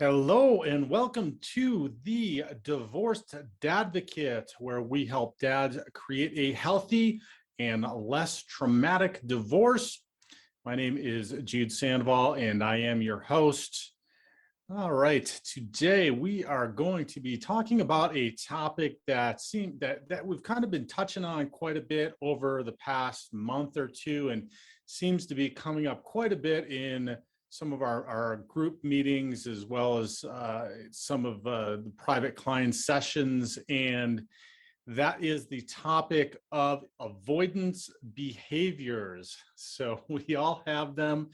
Hello and welcome to the Divorced Dadvocate, where we help dads create a healthy and less traumatic divorce. My name is Jude Sandoval and I am your host. All right, today we are going to be talking about a topic that we've kind of been touching on quite a bit over the past month or two, and seems to be coming up quite a bit in some of our group meetings, as well as some of the private client sessions. And that is the topic of avoidance behaviors. So we all have them,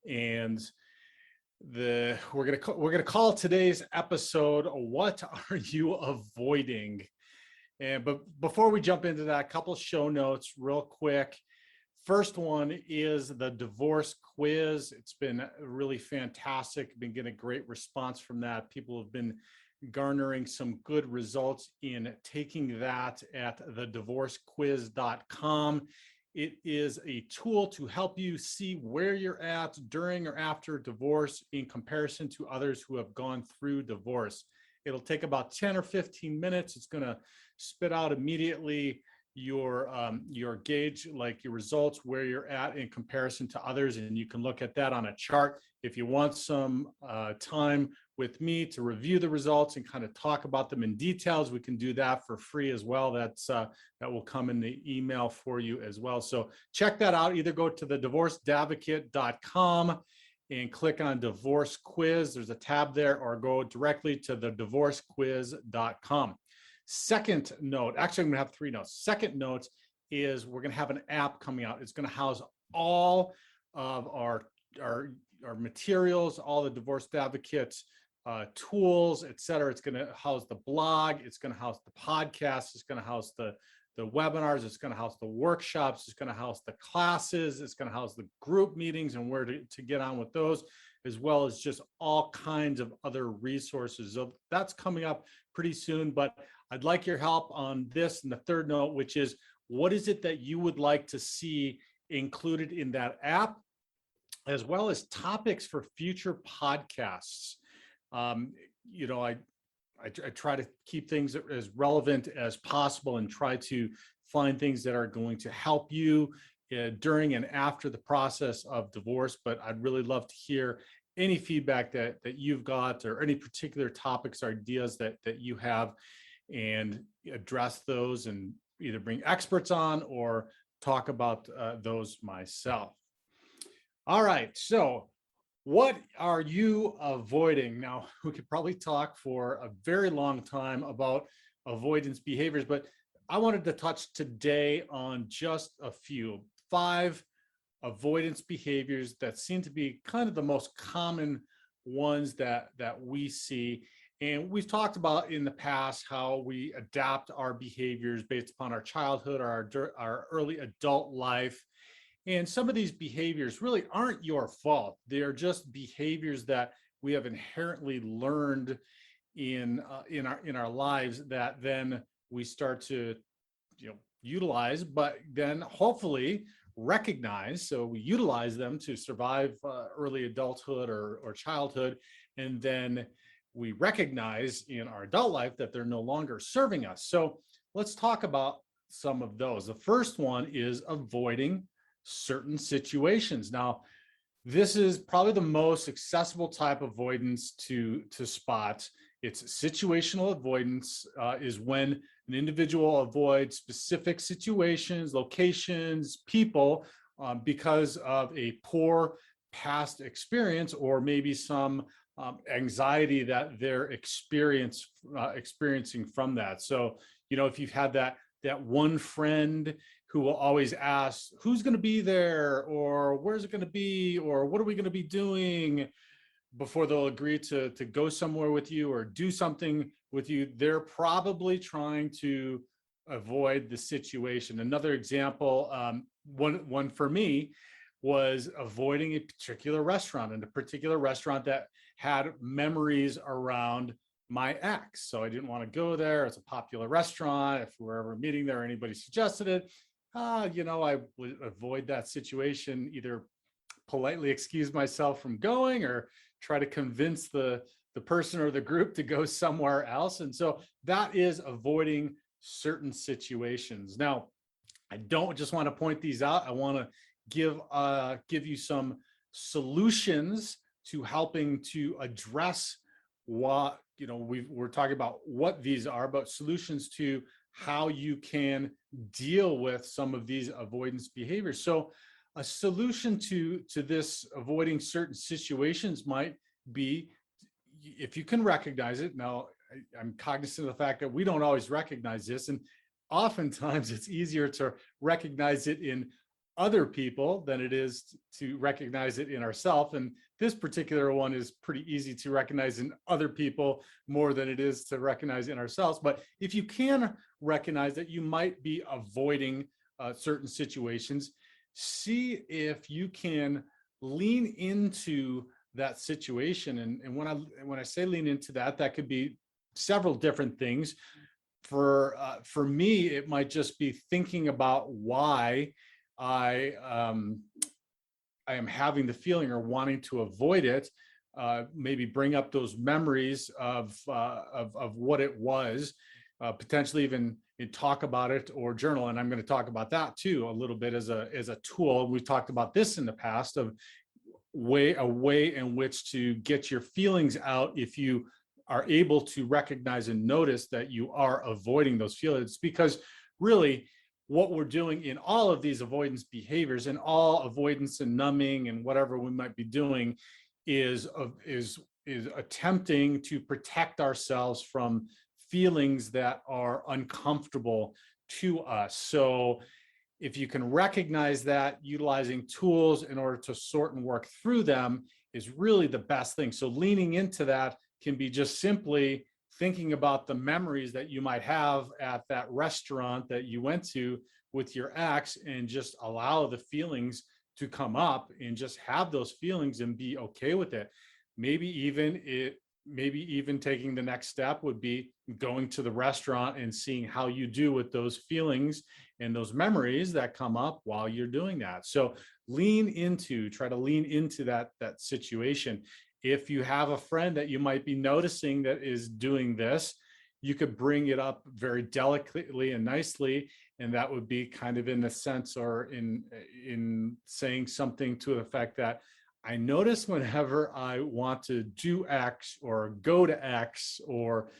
and we're gonna call today's episode "What Are You Avoiding?" But before we jump into that, a couple show notes real quick. First one is the divorce quiz. It's been really fantastic. Been getting a great response from that. People have been garnering some good results in taking that at thedivorcequiz.com. It is a tool to help you see where you're at during or after divorce in comparison to others who have gone through divorce. It'll take about 10 or 15 minutes. It's going to spit out immediately your gauge, like your results, where you're at in comparison to others, and you can look at that on a chart. If you want some time with me to review the results and kind of talk about them in details, we can do that for free as well. That will come in the email for you as well. So check that out. Either go to thedivorcedadvocate.com and click on divorce quiz. There's a tab there, or go directly to thedivorcequiz.com. Second note, actually, I'm going to have three notes. Second note is we're going to have an app coming out. It's going to house all of our materials, all the Divorced Advocates tools, et cetera. It's going to house the blog. It's going to house the podcast. It's going to house the webinars. It's going to house the workshops. It's going to house the classes. It's going to house the group meetings and where to get on with those, as well as just all kinds of other resources. So that's coming up pretty soon, but I'd like your help on this. And the third note, which is, what is it that you would like to see included in that app, as well as topics for future podcasts? I try to keep things as relevant as possible and try to find things that are going to help you during and after the process of divorce. But I'd really love to hear any feedback that you've got, or any particular topics or ideas that you have, and address those and either bring experts on or talk about those myself. All right, so what are you avoiding? Now, we could probably talk for a very long time about avoidance behaviors, but I wanted to touch today on just a few, 5 avoidance behaviors that seem to be kind of the most common ones that we see. And we've talked about in the past how we adapt our behaviors based upon our childhood or our early adult life. And some of these behaviors really aren't your fault. They're just behaviors that we have inherently learned in our lives, that then we start to utilize, but then hopefully recognize. So we utilize them to survive early adulthood or childhood, and then we recognize in our adult life that they're no longer serving us. So let's talk about some of those. The first one is avoiding certain situations. Now, this is probably the most accessible type of avoidance to spot. It's situational avoidance, is when an individual avoids specific situations, locations, people, because of a poor past experience, or maybe some anxiety that they're experiencing from that. So, if you've had that one friend who will always ask, who's going to be there, or where's it going to be, or what are we going to be doing, before they'll agree to go somewhere with you or do something with you, they're probably trying to avoid the situation. Another example, one for me, was avoiding a particular restaurant, and a particular restaurant that had memories around my ex. So I didn't want to go there. It's a popular restaurant. If we were ever meeting there, anybody suggested it, I would avoid that situation, either politely excuse myself from going, or try to convince the the person or the group to go somewhere else. And so that is avoiding certain situations. Now, I don't just want to point these out. I want to give you some solutions to helping to address what, we're talking about what these are, but solutions to how you can deal with some of these avoidance behaviors. So a solution to this avoiding certain situations might be, if you can recognize it. Now, I'm cognizant of the fact that we don't always recognize this, and oftentimes it's easier to recognize it in other people than it is to recognize it in ourselves. And this particular one is pretty easy to recognize in other people more than it is to recognize in ourselves. But if you can recognize that you might be avoiding certain situations, see if you can lean into that situation. And when I say lean into that, that could be several different things. For me, it might just be thinking about why I am having the feeling or wanting to avoid it. Maybe bring up those memories of what it was, potentially even talk about it or journal. And I'm going to talk about that too a little bit as a tool. We've talked about this in the past, of a way in which to get your feelings out if you are able to recognize and notice that you are avoiding those feelings. Because really, what we're doing in all of these avoidance behaviors, and all avoidance and numbing and whatever we might be doing, is attempting to protect ourselves from feelings that are uncomfortable to us. So if you can recognize that, utilizing tools in order to sort and work through them is really the best thing. So leaning into that can be just simply thinking about the memories that you might have at that restaurant that you went to with your ex, and just allow the feelings to come up and just have those feelings and be okay with it. Maybe even taking the next step would be going to the restaurant and seeing how you do with those feelings and those memories that come up while you're doing that. So try to lean into that situation. If you have a friend that you might be noticing that is doing this, you could bring it up very delicately and nicely. And that would be kind of in the sense, or in saying something to the effect that, I notice whenever I want to do X or go to X or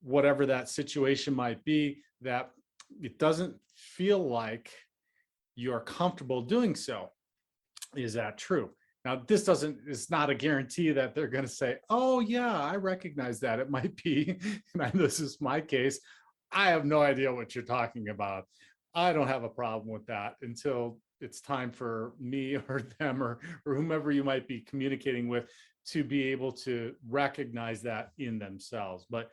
whatever that situation might be, that it doesn't feel like you're comfortable doing so. Is that true? Now, it's not a guarantee that they're going to say, oh yeah, I recognize that. It might be, and this is my case, I have no idea what you're talking about. I don't have a problem with that until it's time for me or them or whomever you might be communicating with to be able to recognize that in themselves. But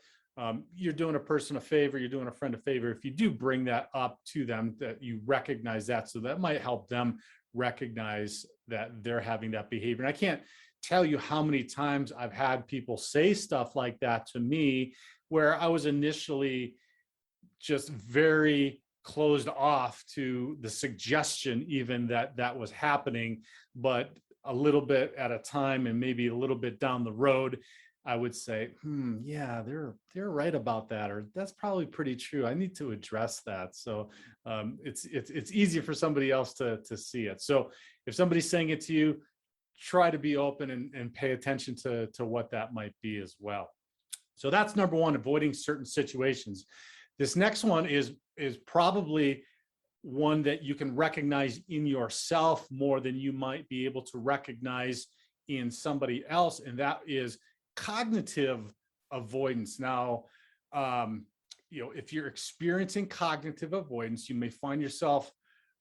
you're doing a person a favor, you're doing a friend a favor if you do bring that up to them, that you recognize that. So that might help them recognize that they're having that behavior. And I can't tell you how many times I've had people say stuff like that to me, where I was initially just very closed off to the suggestion even that was happening. But a little bit at a time, and maybe a little bit down the road, I would say, yeah, they're right about that, or that's probably pretty true. I need to address that. So it's easy for somebody else to see it. So if somebody's saying it to you, try to be open and pay attention to what that might be as well. So that's number one, avoiding certain situations. This next one is probably one that you can recognize in yourself more than you might be able to recognize in somebody else, and that is cognitive avoidance. Now, if you're experiencing cognitive avoidance, you may find yourself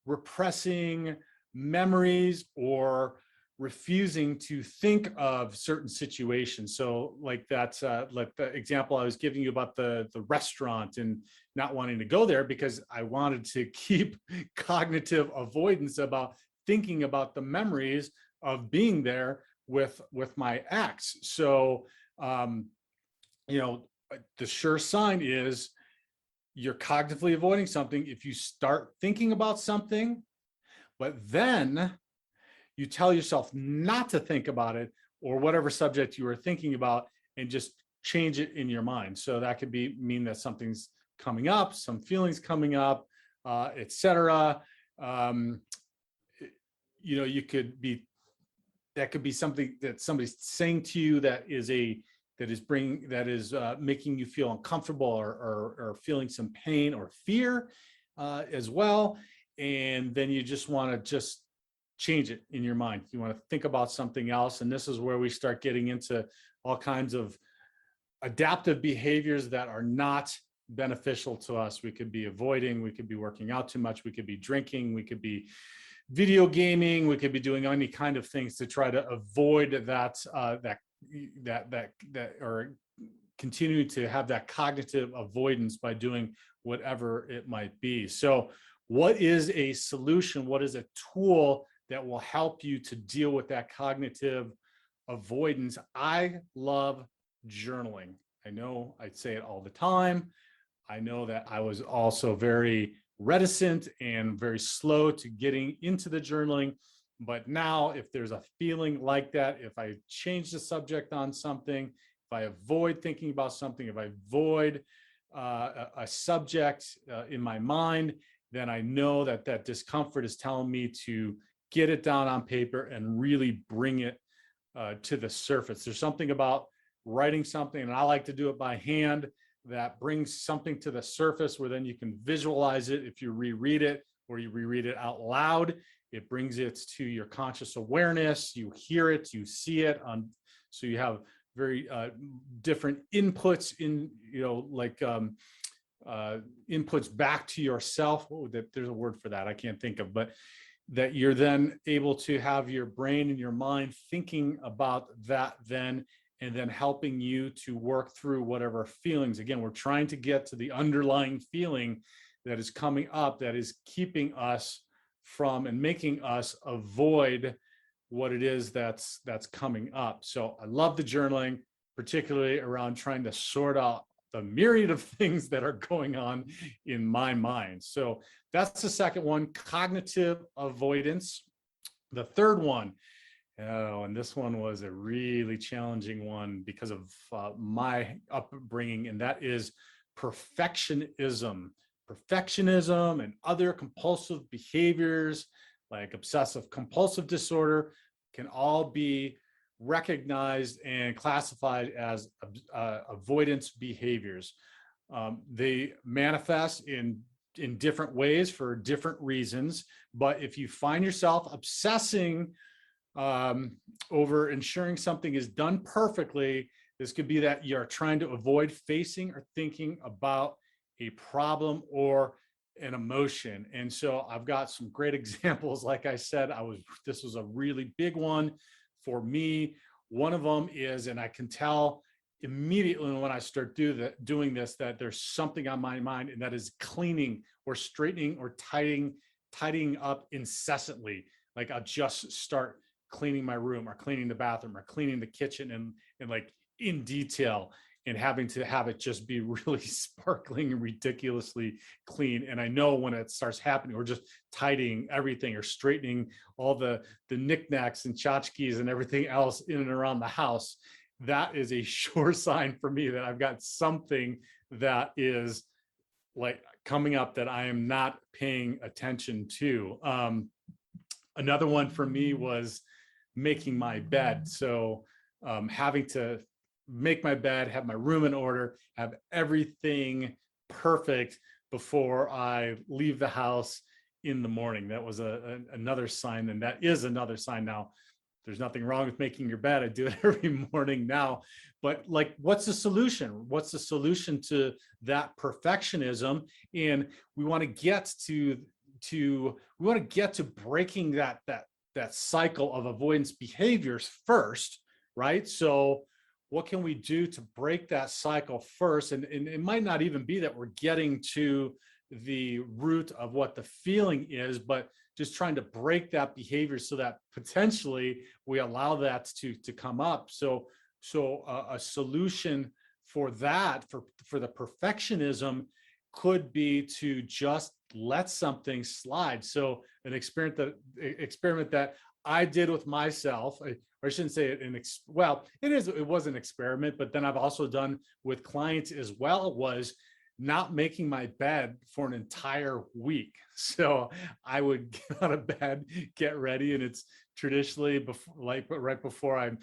repressing memories or refusing to think of certain situations. So like that, like the example I was giving you about the restaurant and not wanting to go there because I wanted to keep cognitive avoidance about thinking about the memories of being there with my ex. So, the sure sign is you're cognitively avoiding something if you start thinking about something, but then you tell yourself not to think about it or whatever subject you were thinking about, and just change it in your mind. So that could mean that something's coming up, some feelings coming up, etc. You could be, that could be something that somebody's saying to you that is making you feel uncomfortable or feeling some pain or fear as well. And then you just want to just change it in your mind. You want to think about something else. And this is where we start getting into all kinds of adaptive behaviors that are not beneficial to us. We could be avoiding, we could be working out too much, we could be drinking, we could be video gaming, we could be doing any kind of things to try to avoid that or continue to have that cognitive avoidance by doing whatever it might be. So what is a solution? What is a tool that will help you to deal with that cognitive avoidance? I love journaling. I know I say it all the time. I know that I was also very reticent and very slow to getting into the journaling. But now, if there's a feeling like that, if I change the subject on something, if I avoid thinking about something, if I avoid a subject in my mind, then I know that that discomfort is telling me to get it down on paper and really bring it to the surface. There's something about writing something, and I like to do it by hand, that brings something to the surface where then you can visualize it. If you reread it or you reread it out loud, it brings it to your conscious awareness. You hear it, you see it so you have very different inputs in, inputs back to yourself. There's a word for that I can't think of, but that you're then able to have your brain and your mind thinking about that then, and then helping you to work through whatever feelings. Again, we're trying to get to the underlying feeling that is coming up, that is keeping us from and making us avoid what it is that's coming up. So I love the journaling, particularly around trying to sort out the myriad of things that are going on in my mind. So that's the second one, cognitive avoidance. The third one, and this one was a really challenging one because of my upbringing, and that is perfectionism. Perfectionism and other compulsive behaviors like obsessive compulsive disorder can all be recognized and classified as avoidance behaviors. They manifest in different ways for different reasons, but if you find yourself obsessing over ensuring something is done perfectly, this could be that you're trying to avoid facing or thinking about a problem or an emotion. And so I've got some great examples. Like I said, this was a really big one for me. One of them is, and I can tell immediately when I start doing this, that there's something on my mind, and that is cleaning or straightening or tidying up incessantly. Like I'll just start cleaning my room or cleaning the bathroom or cleaning the kitchen and like in detail, and having to have it just be really sparkling and ridiculously clean. And I know when it starts happening, or just tidying everything or straightening all the knickknacks and tchotchkes and everything else in and around the house, that is a sure sign for me that I've got something that is like coming up that I am not paying attention to. Another one for me was making my bed. So having to make my bed, have my room in order, have everything perfect before I leave the house in the morning. That was another sign, and that is another sign. Now, there's nothing wrong with making your bed. I do it every morning now. But like, what's the solution? What's the solution to that perfectionism? And we want to get to breaking that cycle of avoidance behaviors first, right? So what can we do to break that cycle first? And it might not even be that we're getting to the root of what the feeling is, but just trying to break that behavior so that potentially we allow that to come up. So a solution for that, for the perfectionism, could be to just let something slide. So an experiment that I did with myself, or I shouldn't say it well, it was an experiment, but then I've also done with clients as well, was not making my bed for an entire week. So I would get out of bed, get ready, and it's traditionally before, like right before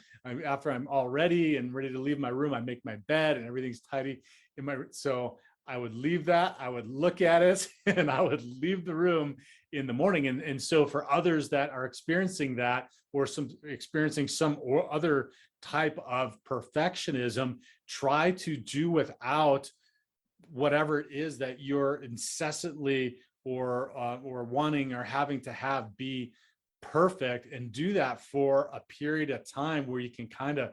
after I'm all ready and ready to leave my room, I make my bed and everything's tidy in my. So I would leave that, I would look at it, and I would leave the room in the morning. And so for others that are experiencing that, or experiencing some or other type of perfectionism, try to do without whatever it is that you're incessantly or wanting or having to have be perfect, and do that for a period of time where you can kind of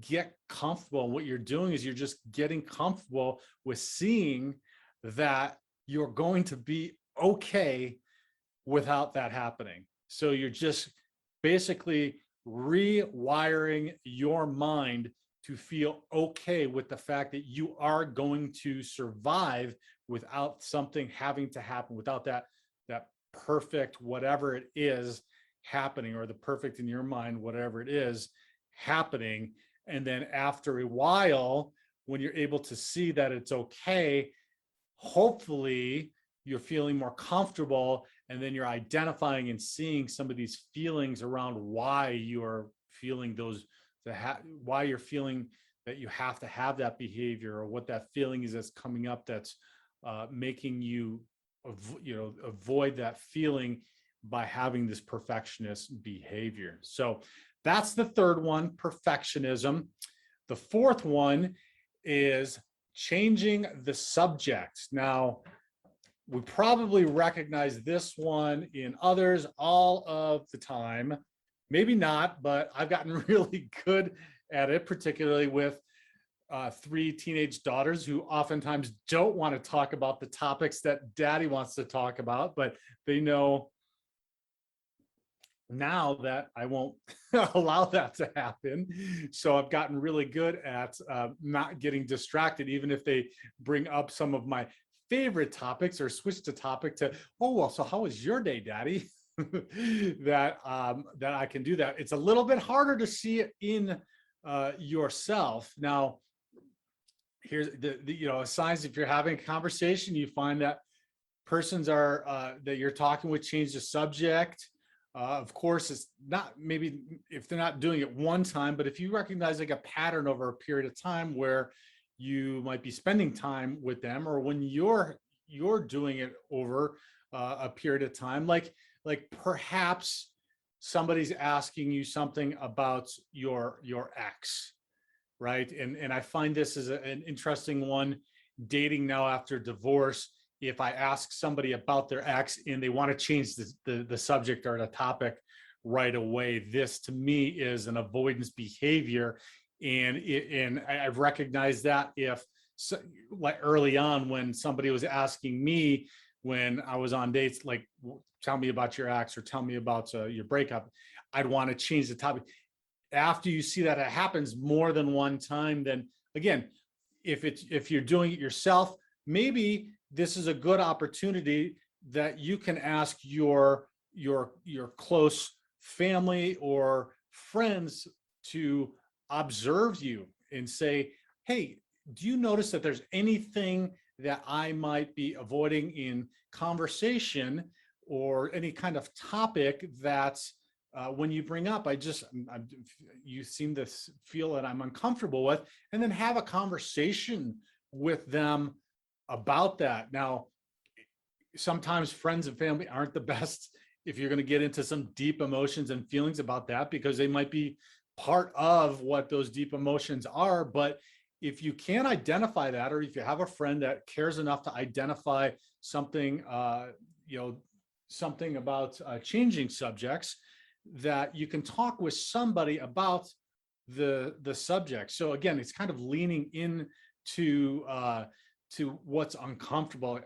get comfortable. And what you're doing is you're just getting comfortable with seeing that you're going to be okay without that happening. So you're just basically rewiring your mind to feel okay with the fact that you are going to survive without something having to happen, without that perfect whatever it is happening, or the perfect in your mind whatever it is happening. And then after a while, when you're able to see that it's okay, hopefully you're feeling more comfortable, and then you're identifying and seeing some of these feelings around why you're feeling those, why you're feeling that you have to have that behavior, or what that feeling is that's coming up that's making you avoid that feeling by having this perfectionist behavior. So that's the third one, perfectionism. The fourth one is changing the subject. Now, we probably recognize this one in others all of the time. Maybe not, but I've gotten really good at it, particularly with 3 teenage daughters who oftentimes don't want to talk about the topics that daddy wants to talk about, but they know now that I won't allow that to happen. So I've gotten really good at not getting distracted, even if they bring up some of my favorite topics or switch the topic to, oh, well, so how was your day, daddy? that I can do that. It's a little bit harder to see it in yourself. Now, here's the signs. If you're having a conversation, you find that persons are that you're talking with change the subject. Of course, it's not, maybe if they're not doing it one time, but if you recognize like a pattern over a period of time where you might be spending time with them, or when you're doing it over a period of time, like perhaps somebody's asking you something about your ex, right? And I find this is an interesting one, dating now after divorce. If I ask somebody about their ex and they want to change the subject or the topic right away, this to me is an avoidance behavior. And I've recognized that if like early on, when somebody was asking me when I was on dates, like, tell me about your ex or tell me about your breakup, I'd want to change the topic. After you see that it happens more than one time, then again, if you're doing it yourself, maybe this is a good opportunity that you can ask your close family or friends to observe you and say, hey, do you notice that there's anything that I might be avoiding in conversation or any kind of topic that when you bring up, you seem to feel that I'm uncomfortable with, and then have a conversation with them about that. Now, sometimes friends and family aren't the best if you're going to get into some deep emotions and feelings about that, because they might be part of what those deep emotions are. But if you can't identify that, or if you have a friend that cares enough to identify something, something about changing subjects, that you can talk with somebody about the subject. So again, it's kind of leaning in to what's uncomfortable.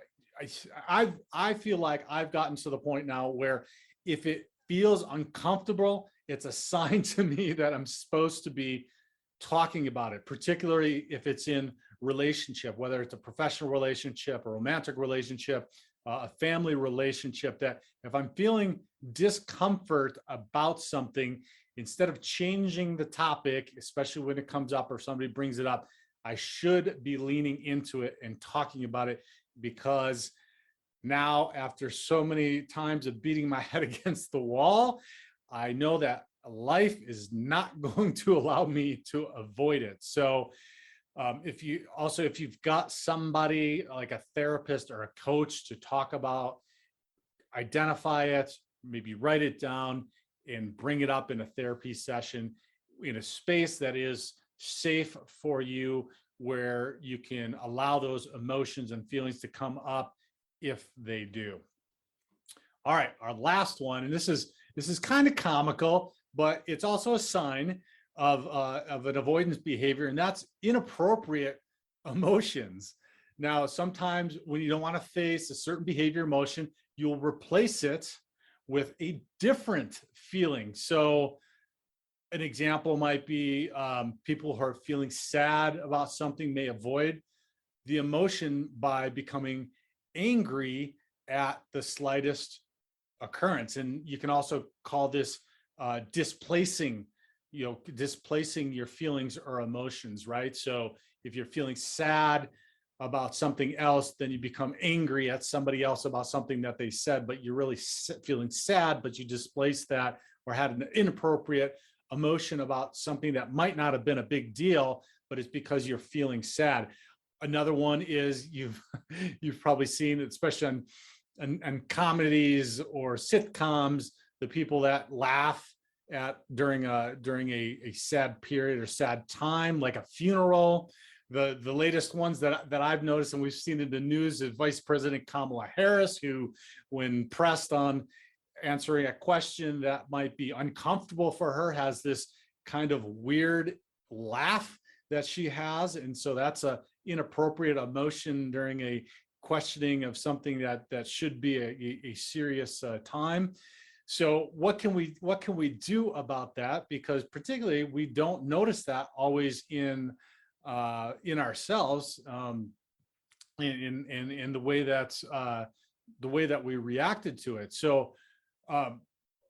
I feel like I've gotten to the point now where if it feels uncomfortable, it's a sign to me that I'm supposed to be talking about it, particularly if it's in relationship, whether it's a professional relationship, a romantic relationship, a family relationship, that if I'm feeling discomfort about something, instead of changing the topic, especially when it comes up or somebody brings it up, I should be leaning into it and talking about it, because now, after so many times of beating my head against the wall, I know that life is not going to allow me to avoid it. So if you've got somebody like a therapist or a coach to talk about, identify it, maybe write it down and bring it up in a therapy session in a space that is safe for you, where you can allow those emotions and feelings to come up if they do. All right, our last one, and this is kind of comical, but it's also a sign of an avoidance behavior, and that's inappropriate emotions. Now, sometimes when you don't want to face a certain behavior emotion, you'll replace it with a different feeling. So an example might be people who are feeling sad about something may avoid the emotion by becoming angry at the slightest occurrence. And you can also call this displacing your feelings or emotions, right? So if you're feeling sad about something else, then you become angry at somebody else about something that they said, but you're really feeling sad, but you displaced that or had an inappropriate emotion about something that might not have been a big deal, but it's because you're feeling sad. Another one is you've probably seen, especially on comedies or sitcoms, the people that laugh during a sad period or sad time, like a funeral. The latest ones that I've noticed, and we've seen in the news, is Vice President Kamala Harris, who, when pressed on answering a question that might be uncomfortable for her, has this kind of weird laugh that she has. And so that's a inappropriate emotion during a questioning of something that should be a serious time. So what can we do about that? Because particularly we don't notice that always in ourselves, in the way that we reacted to it. So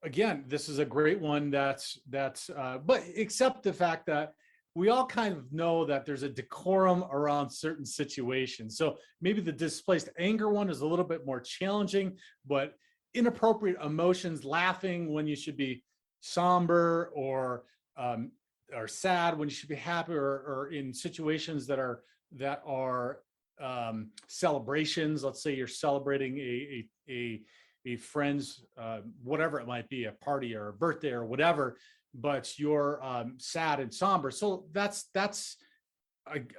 again, this is a great one. But except the fact that we all kind of know that there's a decorum around certain situations. So maybe the displaced anger one is a little bit more challenging, but inappropriate emotions, laughing when you should be somber, or sad when you should be happy, or in situations that are celebrations. Let's say you're celebrating a friend's whatever it might be, a party or a birthday or whatever, but you're sad and somber. So that's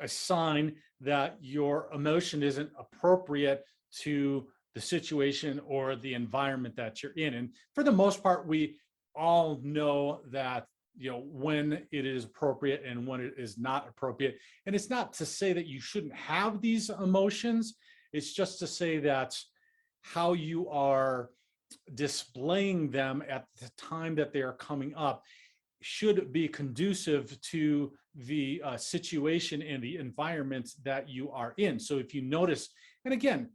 a sign that your emotion isn't appropriate to the situation or the environment that you're in. And for the most part, we all know that, when it is appropriate and when it is not appropriate. And it's not to say that you shouldn't have these emotions. It's just to say that how you are displaying them at the time that they are coming up should be conducive to the situation and the environment that you are in. So if you notice, and again,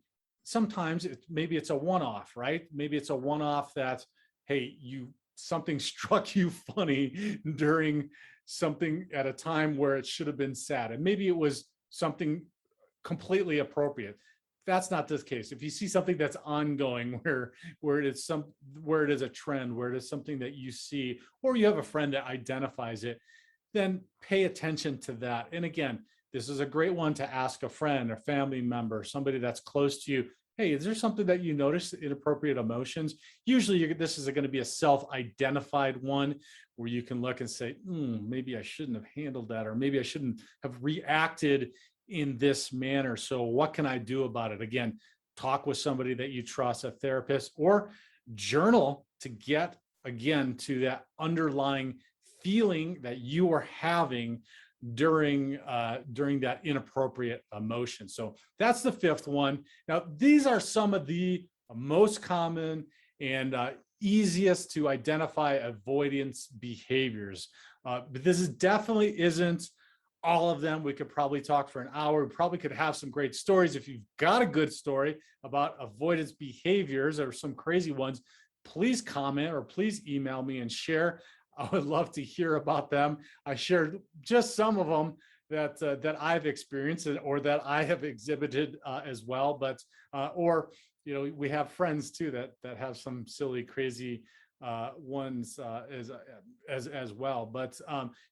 sometimes maybe it's a one-off, right? Maybe it's a one-off that, hey, something struck you funny during something at a time where it should have been sad, and maybe it was something completely appropriate. That's not this case. If you see something that's ongoing, where it is a trend, where it is something that you see, or you have a friend that identifies it, then pay attention to that. And again, this is a great one to ask a friend, a family member, somebody that's close to you. Hey, is there something that you notice, inappropriate emotions? Usually this is going to be a self-identified one where you can look and say, maybe I shouldn't have handled that, or maybe I shouldn't have reacted in this manner. So what can I do about it? Again, talk with somebody that you trust, a therapist, or journal to get, again, to that underlying feeling that you are having during that inappropriate emotion. So that's the fifth one. Now, these are some of the most common and easiest to identify avoidance behaviors. But this definitely isn't all of them. We could probably talk for an hour. We probably could have some great stories. If you've got a good story about avoidance behaviors or some crazy ones, please comment or please email me and share. I would love to hear about them. I shared just some of them that I've experienced or that I have exhibited as well. But or we have friends too that have some silly, crazy ones as well. But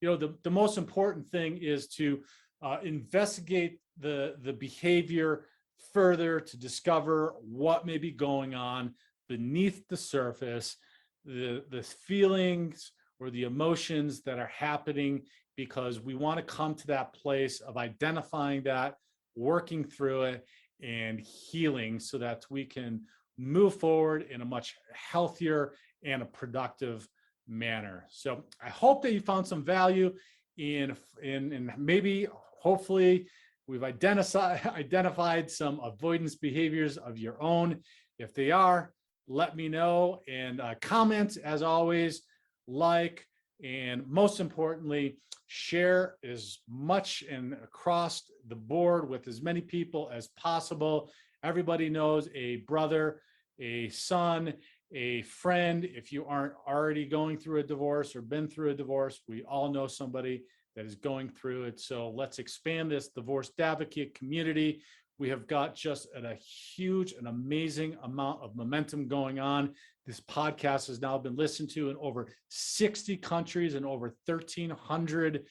the most important thing is to investigate the behavior further to discover what may be going on beneath the surface, the feelings or the emotions that are happening, because we want to come to that place of identifying that, working through it, and healing so that we can move forward in a much healthier and a productive manner. So I hope that you found some value in maybe, hopefully, we've identified some avoidance behaviors of your own. If they are, let me know, and comment as always, like, and most importantly, share as much and across the board with as many people as possible. Everybody knows a brother, a son, a friend. If you aren't already going through a divorce or been through a divorce, we all know somebody that is going through it. So let's expand this divorce advocate community. We have got just a huge and amazing amount of momentum going on. This podcast has now been listened to in over 60 countries and over 1,300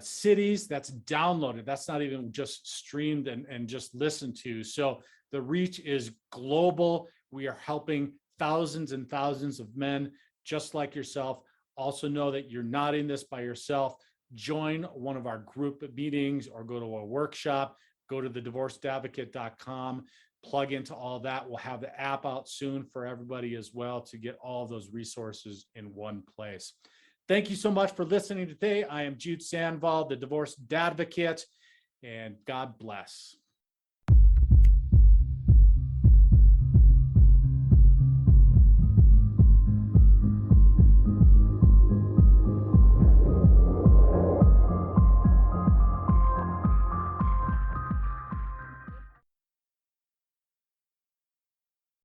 cities. That's downloaded. That's not even just streamed and just listened to. So the reach is global. We are helping thousands and thousands of men just like yourself. Also know that you're not in this by yourself. Join one of our group meetings or go to a workshop. Go to thedivorceadvocate.com, plug into all that. We'll have the app out soon for everybody as well to get all of those resources in one place. Thank you so much for listening today. I am Jude Sandvall, the Divorce Advocate, and God bless.